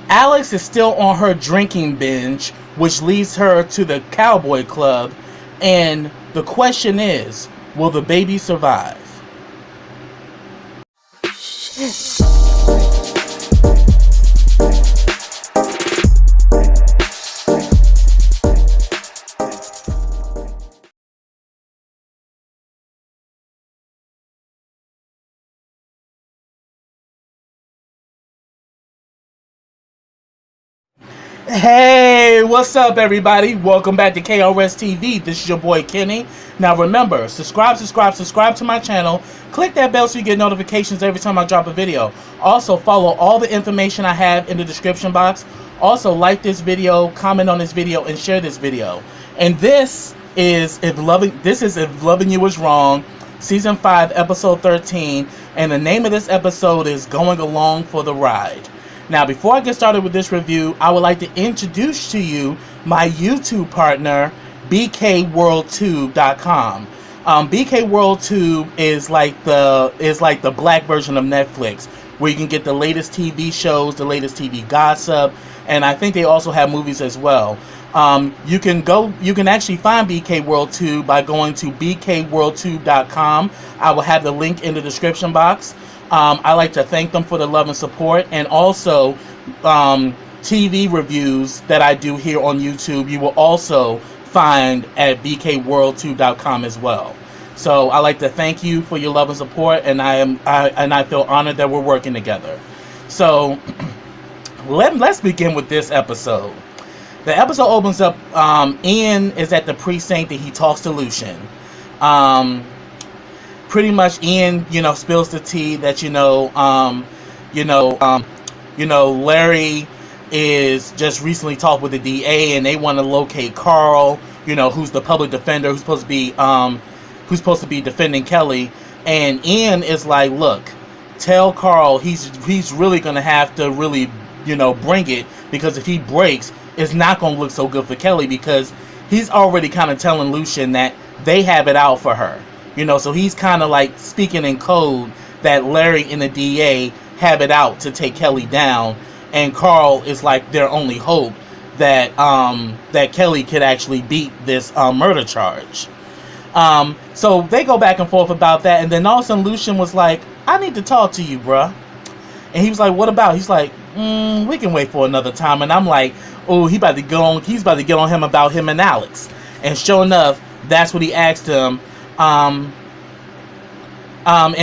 Alex is still on her drinking binge, which leads her to the cowboy club. And the question is, will the baby survive? Hey, what's up, everybody? Welcome back to KRSTV. This is your boy Kenny. Now remember, subscribe to my channel. Click that bell so you get notifications every time I drop a video. Also, follow all the information I have in the description box. Also, like this video, comment on this video, and share this video. And this is If Loving You Is Wrong, Season 5, Episode 13. And the name of this episode is Going Along for the Ride. Now, before I get started with this review, I would like to introduce to you my YouTube partner, bkworldtube.com. bkworldtube is like the black version of Netflix, where you can get the latest TV shows, the latest TV gossip, and I think they also have movies as well. You can actually find bkworldtube by going to bkworldtube.com. I will have the link in the description box. I like to thank them for the love and support, and also TV reviews that I do here on YouTube you will also find at bkworldtube.com as well. So I like to thank you for your love and support, and I feel honored that we're working together. So let's begin with this episode. The episode opens up. Ian is at the precinct and he talks to Lucian. Pretty much Ian, spills the tea that, Larry is just recently talked with the DA and they want to locate Carl, who's the public defender who's supposed to be defending Kelly. And Ian is like, look, tell Carl he's really going to have to really, bring it, because if he breaks, it's not going to look so good for Kelly, because he's already kind of telling Lucian that they have it out for her. So he's kind of like speaking in code that Larry and the DA have it out to take Kelly down, and Carl is like their only hope that that Kelly could actually beat this murder charge. So they go back and forth about that, and then all of a sudden Lucian was like, "I need to talk to you, bruh." And he was like, "What about?" He's like, "We can wait for another time." And I'm like, "Oh, he's about to get on him about him and Alex." And sure enough, that's what he asked him. And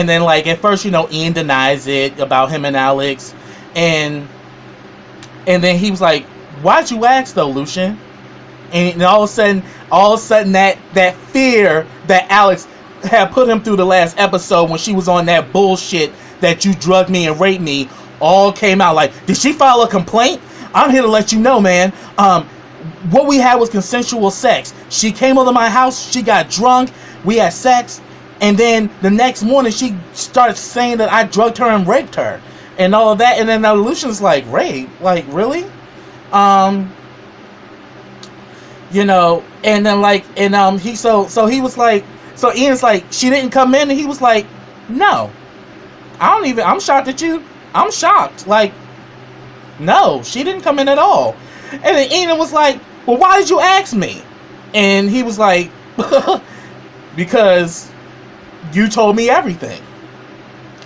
then like at first, Ian denies it about him and Alex, and then he was like, "Why'd you ask though, Lucian?" And all of a sudden that fear that Alex had put him through the last episode when she was on that bullshit that you drugged me and raped me all came out. Like, did she file a complaint? I'm here to let you know, man. What we had was consensual sex. She came over to my house, she got drunk, we had sex, and then the next morning she started saying that I drugged her and raped her and all of that. And then Lucian's like, rape? Like, really? And then like, and he was like, so Ian's like, she didn't come in, and he was like, no, I'm shocked at you. I'm shocked. Like, no, she didn't come in at all. And then Ian was like, well, why did you ask me? And he was like, because you told me everything.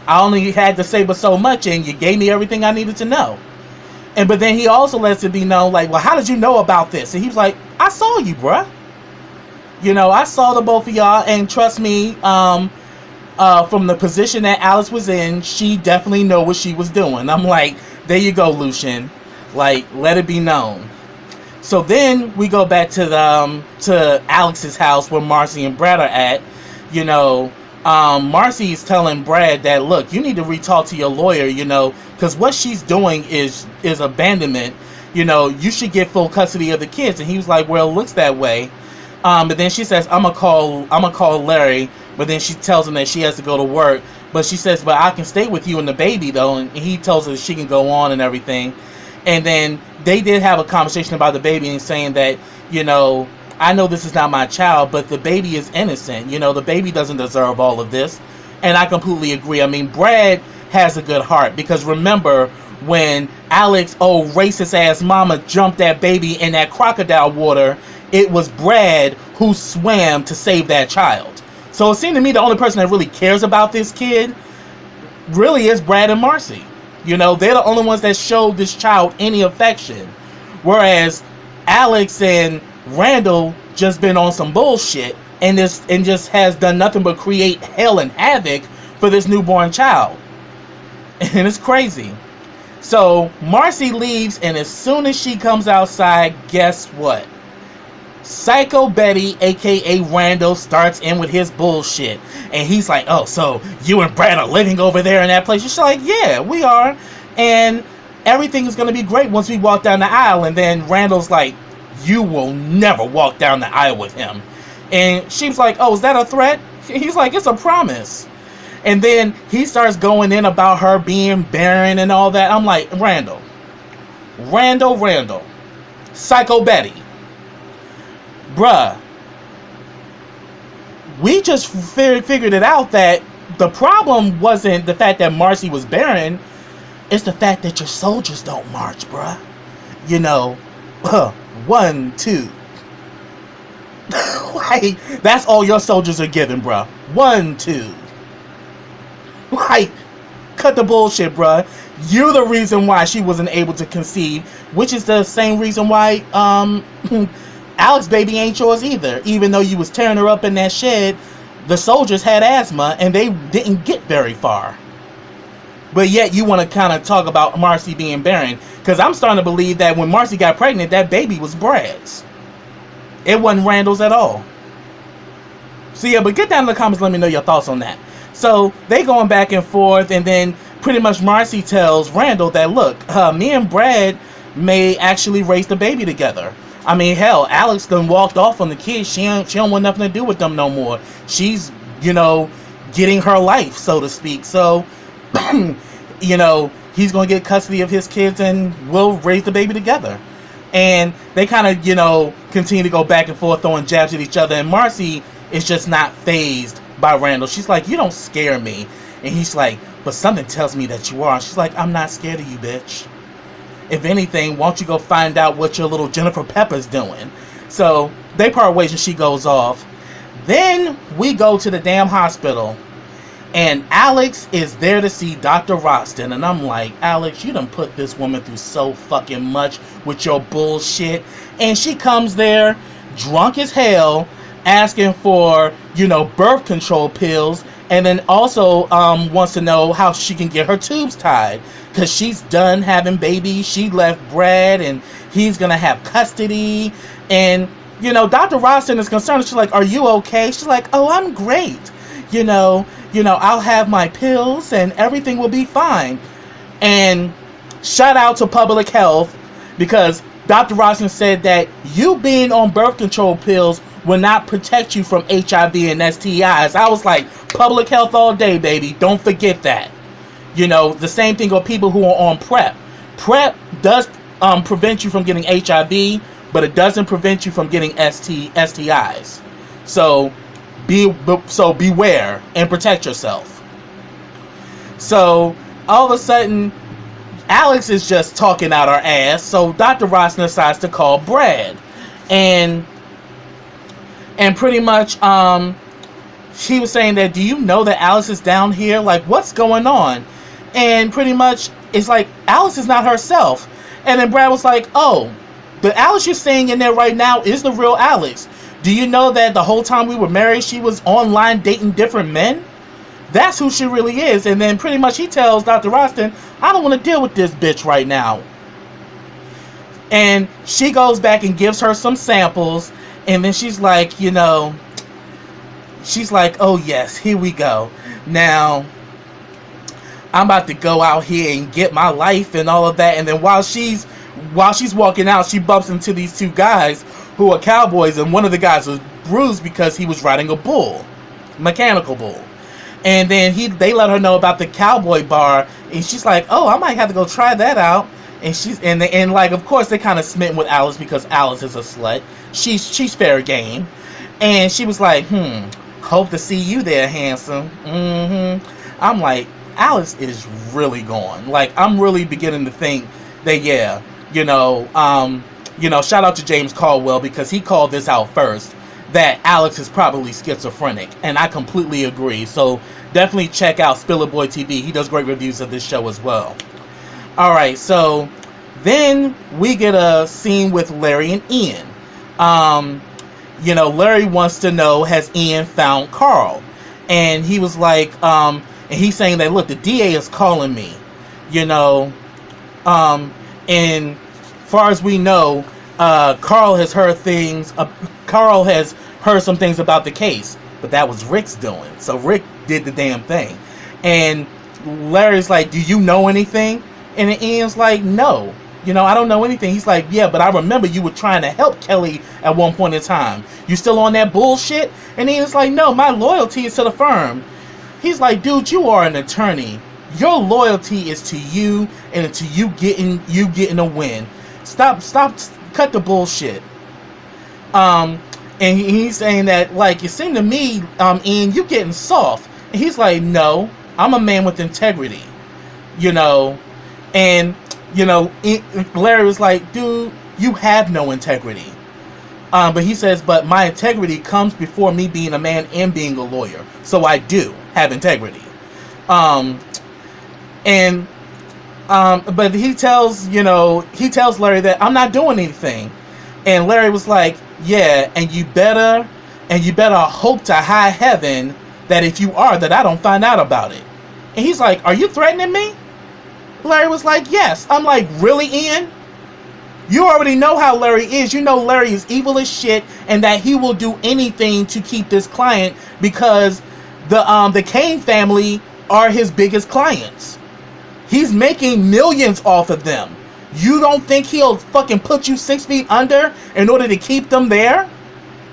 I only had to say but so much, and you gave me everything I needed to know. But then he also lets it be known, like, well, how did you know about this? And he was like, I saw you, bruh. I saw the both of y'all, and trust me, from the position that Alice was in, she definitely know what she was doing. I'm like, there you go, Lucian. Like, let it be known. So then we go back to to Alex's house where Marcy and Brad are at. Marcy is telling Brad that, look, you need to re-talk to your lawyer, because what she's doing is abandonment. You should get full custody of the kids. And he was like, well, it looks that way. But then she says, I'm gonna call Larry. But then she tells him that she has to go to work. But she says, but I can stay with you and the baby, though. And he tells her she can go on and everything. And then they did have a conversation about the baby and saying that, I know this is not my child, but the baby is innocent. The baby doesn't deserve all of this. And I completely agree. I mean, Brad has a good heart, because remember when Alex, oh racist ass mama, jumped that baby in that crocodile water. It was Brad who swam to save that child. So it seemed to me the only person that really cares about this kid really is Brad and Marcy. You know, they're the only ones that showed this child any affection. Whereas Alex and Randall just been on some bullshit and just has done nothing but create hell and havoc for this newborn child. And it's crazy. So Marcy leaves, and as soon as she comes outside, guess what? Psycho Betty, aka Randall, starts in with his bullshit. And he's like, oh, so you and Brad are living over there in that place? She's like, yeah, we are. And everything is going to be great once we walk down the aisle. And then Randall's like, you will never walk down the aisle with him. And she's like, oh, is that a threat? He's like, it's a promise. And then he starts going in about her being barren and all that. I'm like, Randall, Psycho Betty, bruh, we just figured it out that the problem wasn't the fact that Marcy was barren. It's the fact that your soldiers don't march, bruh. You know, 1, 2. Like, that's all your soldiers are given, bruh. 1, 2. Like, cut the bullshit, bruh. You're the reason why she wasn't able to conceive, which is the same reason why Alex baby ain't yours either. Even though you was tearing her up in that shed, the soldiers had asthma and they didn't get very far. But yet you want to kind of talk about Marcy being barren, because I'm starting to believe that when Marcy got pregnant, that baby was Brad's. It wasn't Randall's at all. So yeah, but get down in the comments, let me know your thoughts on that. So they going back and forth, and then pretty much Marcy tells Randall that, look, me and Brad may actually raise the baby together. I mean, hell, Alex done walked off on the kids. She don't want nothing to do with them no more. She's, you know, getting her life, so to speak. So, you know, he's going to get custody of his kids and we'll raise the baby together. And they kind of, you know, continue to go back and forth, throwing jabs at each other. And Marcy is just not fazed by Randall. She's like, you don't scare me. And he's like, but something tells me that you are. And she's like, I'm not scared of you, bitch. If anything, why don't you go find out what your little Jennifer Pepper's doing? So they part ways and she goes off. Then we go to the damn hospital, and Alex is there to see Dr. Roston. And I'm like, Alex, you done put this woman through so fucking much with your bullshit. And she comes there drunk as hell, asking for, you know, birth control pills, and then also wants to know how she can get her tubes tied, because she's done having babies. She left Brad and he's gonna have custody. And you know, Dr. Roston is concerned. She's like, are you okay? She's like, oh, I'm great. You know, I'll have my pills and everything will be fine. And shout out to public health, because Dr. Roston said that you being on birth control pills will not protect you from HIV and STIs. I was like, public health all day, baby. Don't forget that. You know, the same thing with people who are on PrEP. PrEP does prevent you from getting HIV, but it doesn't prevent you from getting STIs. So beware and protect yourself. So all of a sudden, Alex is just talking out her ass. So Dr. Roston decides to call Brad, and pretty much she was saying that, do you know that Alex is down here? Like, what's going on? And pretty much it's like, Alex is not herself. And then Brad was like, oh, the Alex you're seeing in there right now is the real Alex. Do you know that the whole time we were married, she was online dating different men? That's who she really is. And then pretty much he tells Dr. Roston, I don't want to deal with this bitch right now. And she goes back and gives her some samples. And then she's like, you know, she's like, oh yes, here we go. Now, I'm about to go out here and get my life and all of that. And then while she's walking out, she bumps into these two guys who are cowboys. And one of the guys was bruised because he was riding a bull, mechanical bull. And then they let her know about the cowboy bar. And she's like, oh, I might have to go try that out. And she's and like, of course, they kind of smitten with Alice because Alice is a slut. She's fair game. And she was like, hope to see you there, handsome. I'm like, Alice is really gone. Like, I'm really beginning to think Shout out to James Caldwell, because he called this out first, that Alex is probably schizophrenic, and I completely agree. So definitely check out Spill It Boy TV. He does great reviews of this show as well. All right, so then we get a scene with Larry and Ian. Larry wants to know, has Ian found Carl? And he was like, and he's saying that, look, the DA is calling me, and far as we know, Carl has heard some things about the case, but that was Rick's doing. So Rick did the damn thing. And Larry's like, do you know anything? And Ian's like, no, I don't know anything. He's like, yeah, but I remember you were trying to help Kelly at one point in time. You still on that bullshit? And Ian's like, no, my loyalty is to the firm. He's like, dude, you are an attorney. Your loyalty is to you and to you getting a win. Stop, cut the bullshit. And he's saying that, like, it seemed to me, Ian, you getting soft. And he's like, no, I'm a man with integrity, and Larry was like, dude, you have no integrity. But he says, but my integrity comes before me being a man and being a lawyer, so I do have integrity. But he tells Larry that I'm not doing anything. And Larry was like, yeah, and you better hope to high heaven that if you are, that I don't find out about it. And he's like, are you threatening me? Larry was like, yes. I'm like, really, Ian? You already know how Larry is. You know Larry is evil as shit, and that he will do anything to keep this client, because the Kane family are his biggest clients. He's making millions off of them. You don't think he'll fucking put you 6 feet under in order to keep them there?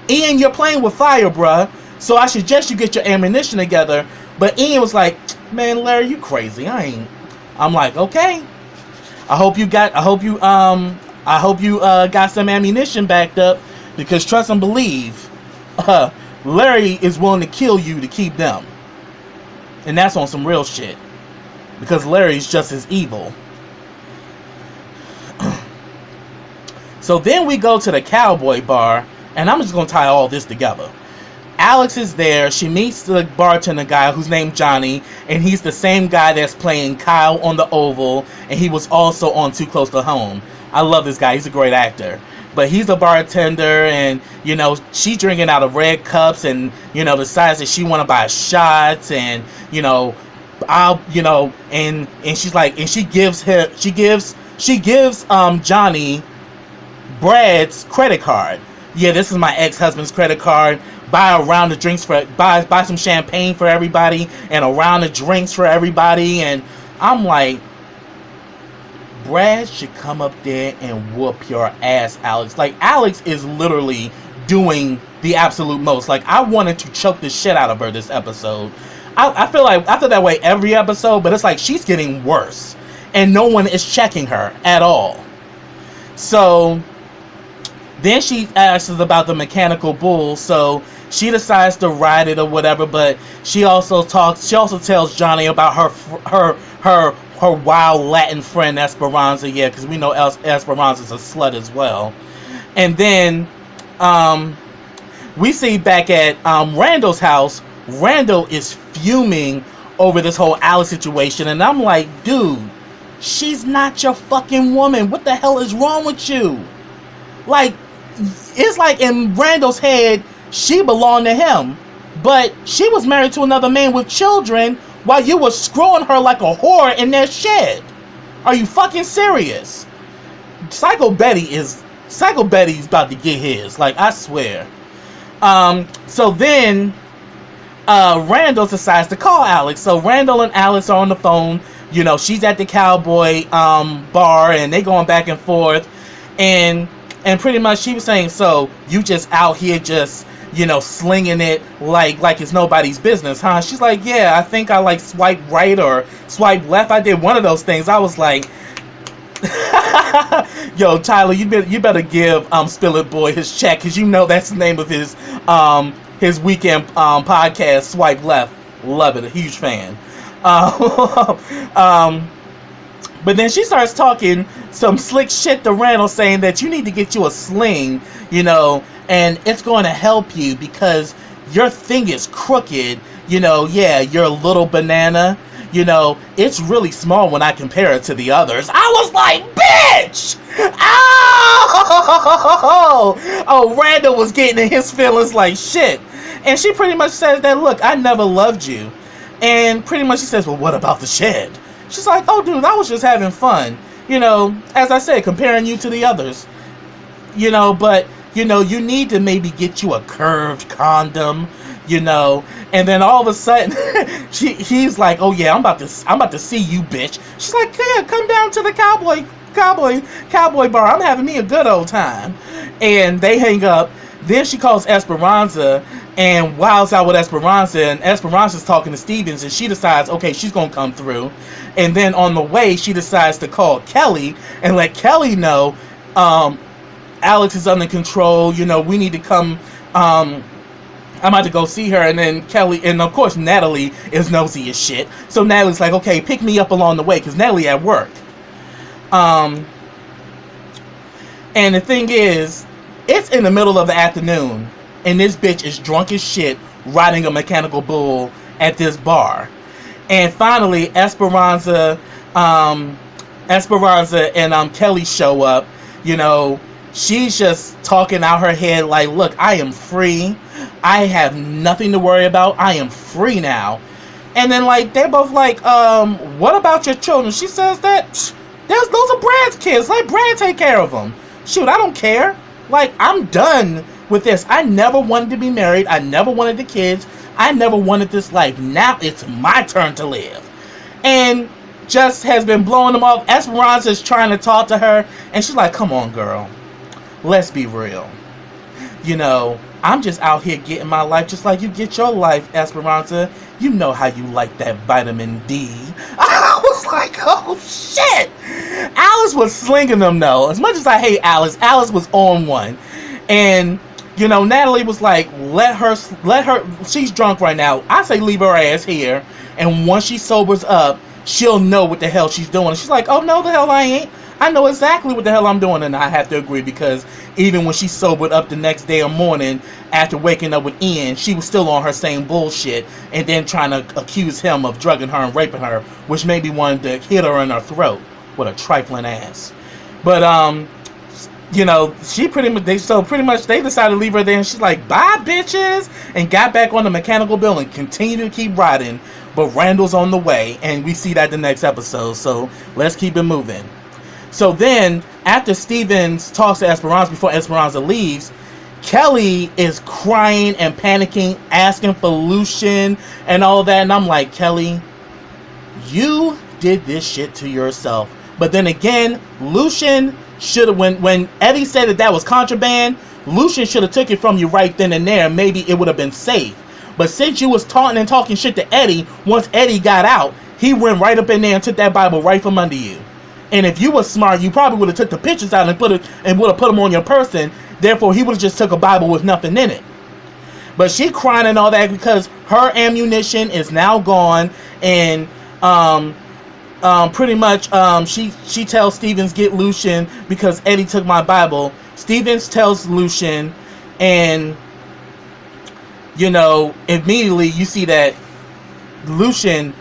Ian, you're playing with fire, bruh. So I suggest you get your ammunition together. But Ian was like, man, Larry, you crazy. I'm like, okay. I hope you got some ammunition backed up, because trust and believe, Larry is willing to kill you to keep them. And that's on some real shit, because Larry's just as evil. So then we go to the Cowboy Bar, and I'm just going to tie all this together. Alex is there. She meets the bartender guy who's named Johnny, and he's the same guy that's playing Kyle on The Oval, and he was also on Too Close to Home. I love this guy. He's a great actor. But he's a bartender, and, she's drinking out of red cups, and, decides that she want to buy shots, and, and she's like, and she gives Johnny Brad's credit card. Yeah, this is my ex-husband's credit card. Buy a round of drinks buy some champagne for everybody, and a round of drinks for everybody. And I'm like, Brad should come up there and whoop your ass, Alex. Like, Alex is literally doing the absolute most. Like, I wanted to choke the shit out of her this episode. I feel like I feel that way every episode, but it's like she's getting worse, and no one is checking her at all. So then she asks us about the mechanical bull, so she decides to ride it or whatever. But she also tells Johnny about her wild Latin friend Esperanza, yeah, because we know Esperanza's a slut as well. And then we see back at Randall's house, Randall is fuming over this whole Alice situation, and I'm like, dude, she's not your fucking woman. What the hell is wrong with you? Like, it's like in Randall's head, she belonged to him, but she was married to another man with children while you were screwing her like a whore in their shed. Are you fucking serious? Psycho Betty's about to get his. Like, I swear. So then Randall decides to call Alex. So Randall and Alex are on the phone. She's at the Cowboy bar, and they going back and forth, and pretty much she was saying, so you just out here just slinging it like it's nobody's business, huh? She's like, yeah, I think I like swipe right or swipe left. I did one of those things. I was like, yo, Tyler, you better give Spill It Boy his check, because that's the name of his weekend podcast, Swipe Left. Love it, a huge fan. But then she starts talking some slick shit to Randall, saying that you need to get you a sling, and it's going to help you because your thing is crooked. Yeah, you're a little banana. It's really small when I compare it to the others. I was like, bitch! Oh, Randall was getting in his feelings like shit. And she pretty much says that, look, I never loved you. And pretty much she says, well, what about the shed? She's like, oh, dude, I was just having fun. As I said, comparing you to the others. But, you need to maybe get you a curved condom, and then all of a sudden, he's like, oh yeah, I'm about to see you, bitch. She's like, yeah, come down to the cowboy bar. I'm having me a good old time. And they hang up. Then she calls Esperanza and wows out with Esperanza, and Esperanza's talking to Stevens, and she decides, okay, she's gonna come through. And then on the way, she decides to call Kelly and let Kelly know, Alex is under control. We need to come. I'm about to go see her. And then Kelly, and of course Natalie is nosy as shit. So Natalie's like, okay, pick me up along the way, because Natalie at work. And the thing is, it's in the middle of the afternoon, and this bitch is drunk as shit, riding a mechanical bull at this bar. And finally, Esperanza and Kelly show up. She's just talking out her head like, look, I am free. I have nothing to worry about. I am free now. And then, they're both like, what about your children? She says that, those are Brad's kids. Let Brad take care of them. Shoot, I don't care. I'm done with this. I never wanted to be married. I never wanted the kids. I never wanted this life. Now it's my turn to live. And just has been blowing them off. Esperanza's trying to talk to her, and she's like, come on, girl. Let's be real. I'm just out here getting my life just like you get your life, Esperanza. You know how you like that vitamin D. I was like, oh, shit. Alice was slinging them, though. As much as I hate Alice, Alice was on one. And, Natalie was like, let her, she's drunk right now. I say leave her ass here. And once she sobers up, she'll know what the hell she's doing. And she's like, oh, no, the hell I ain't. I know exactly what the hell I'm doing. And I have to agree, because even when she sobered up the next day or morning after waking up with Ian, she was still on her same bullshit, and then trying to accuse him of drugging her and raping her, which made me want to hit her in her throat with a trifling ass. But she pretty much they decided to leave her there, and she's like, bye bitches, and got back on the mechanical bull and continued to keep riding. But Randall's on the way, and we see that the next episode, so let's keep it moving. So then, after Stevens talks to Esperanza before Esperanza leaves, Kelly is crying and panicking, asking for Lucian and all that. And I'm like, Kelly, you did this shit to yourself. But then again, Lucian should have, when Eddie said that was contraband, Lucian should have took it from you right then and there. Maybe it would have been safe. But since you was taunting and talking shit to Eddie, once Eddie got out, he went right up in there and took that Bible right from under you. And if you were smart, you probably would have took the pictures out and would have put them on your person. Therefore, he would have just took a Bible with nothing in it. But she crying and all that because her ammunition is now gone, and pretty much she tells Stevens, get Lucian because Eddie took my Bible. Stevens tells Lucian, and immediately you see that Lucian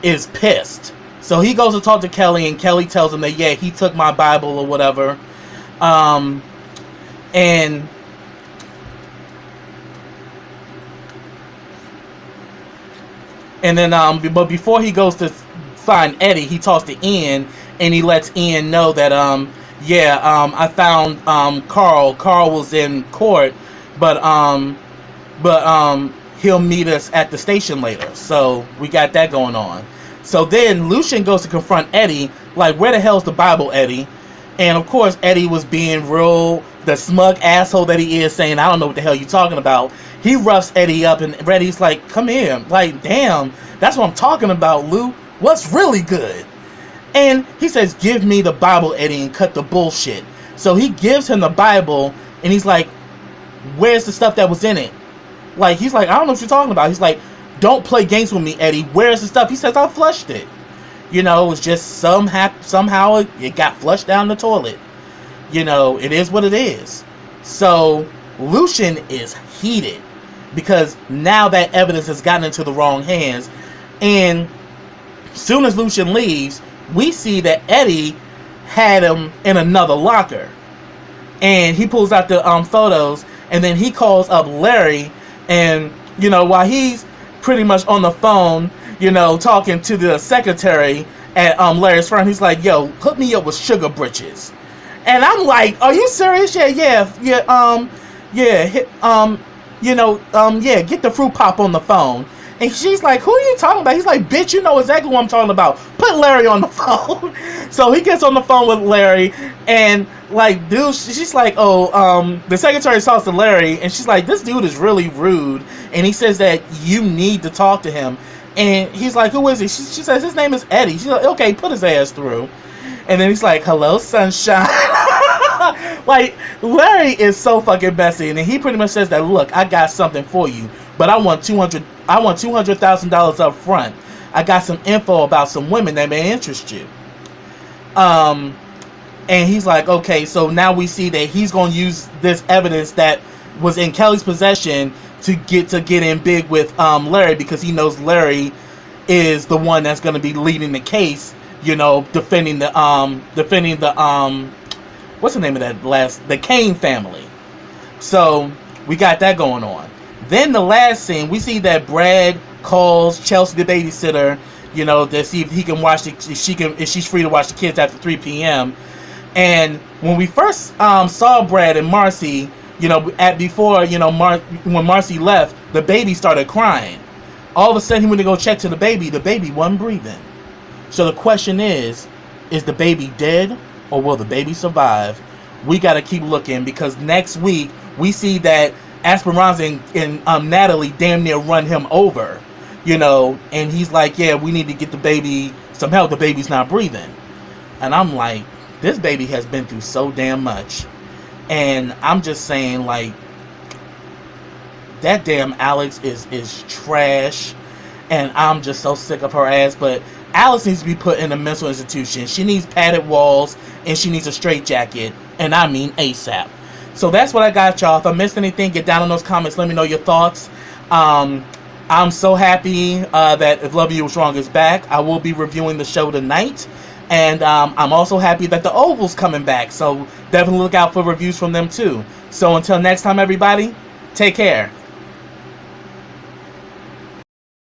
is pissed. So he goes to talk to Kelly, and Kelly tells him that, yeah, he took my Bible or whatever. And then, but before he goes to find Eddie, he talks to Ian, and he lets Ian know that, I found Carl. Carl was in court, but he'll meet us at the station later. So we got that going on. So then Lucian goes to confront Eddie, like, where the hell's the Bible, Eddie? And of course, Eddie was being the smug asshole that he is, saying, I don't know what the hell you're talking about. He roughs Eddie up, and Eddie's like, come here. Like, damn, that's what I'm talking about, Lou. What's really good? And he says, give me the Bible, Eddie, and cut the bullshit. So he gives him the Bible, and he's like, where's the stuff that was in it? Like, he's like, I don't know what you're talking about. He's like, don't play games with me, Eddie. Where's the stuff? He says, I flushed it. You know, it's just somehow it got flushed down the toilet. You know, it is what it is. So Lucian is heated because now that evidence has gotten into the wrong hands. And soon as Lucian leaves, we see that Eddie had him in another locker. And he pulls out the photos, and then he calls up Larry. And, you know, while he's pretty much on the phone, you know, talking to the secretary at Larry's firm, he's like, yo, hook me up with sugar britches. And I'm like, are you serious? Yeah, get the fruit pop on the phone. And she's like, who are you talking about? He's like, bitch, you know exactly what I'm talking about. Put Larry on the phone. So he gets on the phone with Larry, and like, dude, she's like, the secretary talks to Larry, and she's like, this dude is really rude, and he says that you need to talk to him. And he's like, who is he? She says his name is Eddie. She's like, okay, put his ass through. And then he's like, hello, sunshine. Like, Larry is so fucking messy, and he pretty much says that, look, I got something for you, but I want $200,000 up front. I got some info about some women that may interest you. And he's like, okay, so now we see that he's going to use this evidence that was in Kelly's possession to get in big with Larry, because he knows Larry is the one that's going to be leading the case, you know, defending the what's the name of that the Kane family. So we got that going on. Then the last scene, we see that Brad calls Chelsea, the babysitter, you know, to see if he can watch if she's free to watch the kids after 3 p.m. And when we first saw Brad and Marcy, you know, when Marcy left, the baby started crying. All of a sudden, he went to go check to the baby wasn't breathing. So the question is the baby dead, or will the baby survive? We got to keep looking, because next week we see that Esperanza and Natalie damn near run him over, you know, and he's like, yeah, we need to get the baby some help. The baby's not breathing. And I'm like, this baby has been through so damn much. And I'm just saying, like, that damn Alex is trash, and I'm just so sick of her ass. But Alex needs to be put in a mental institution. She needs padded walls, and she needs a straitjacket, and I mean ASAP. So that's what I got, y'all. If I missed anything, get down in those comments. Let me know your thoughts. I'm so happy that If Loving You Was Wrong is back. I will be reviewing the show tonight. And I'm also happy that the Oval's coming back. So definitely look out for reviews from them too. So until next time, everybody, take care.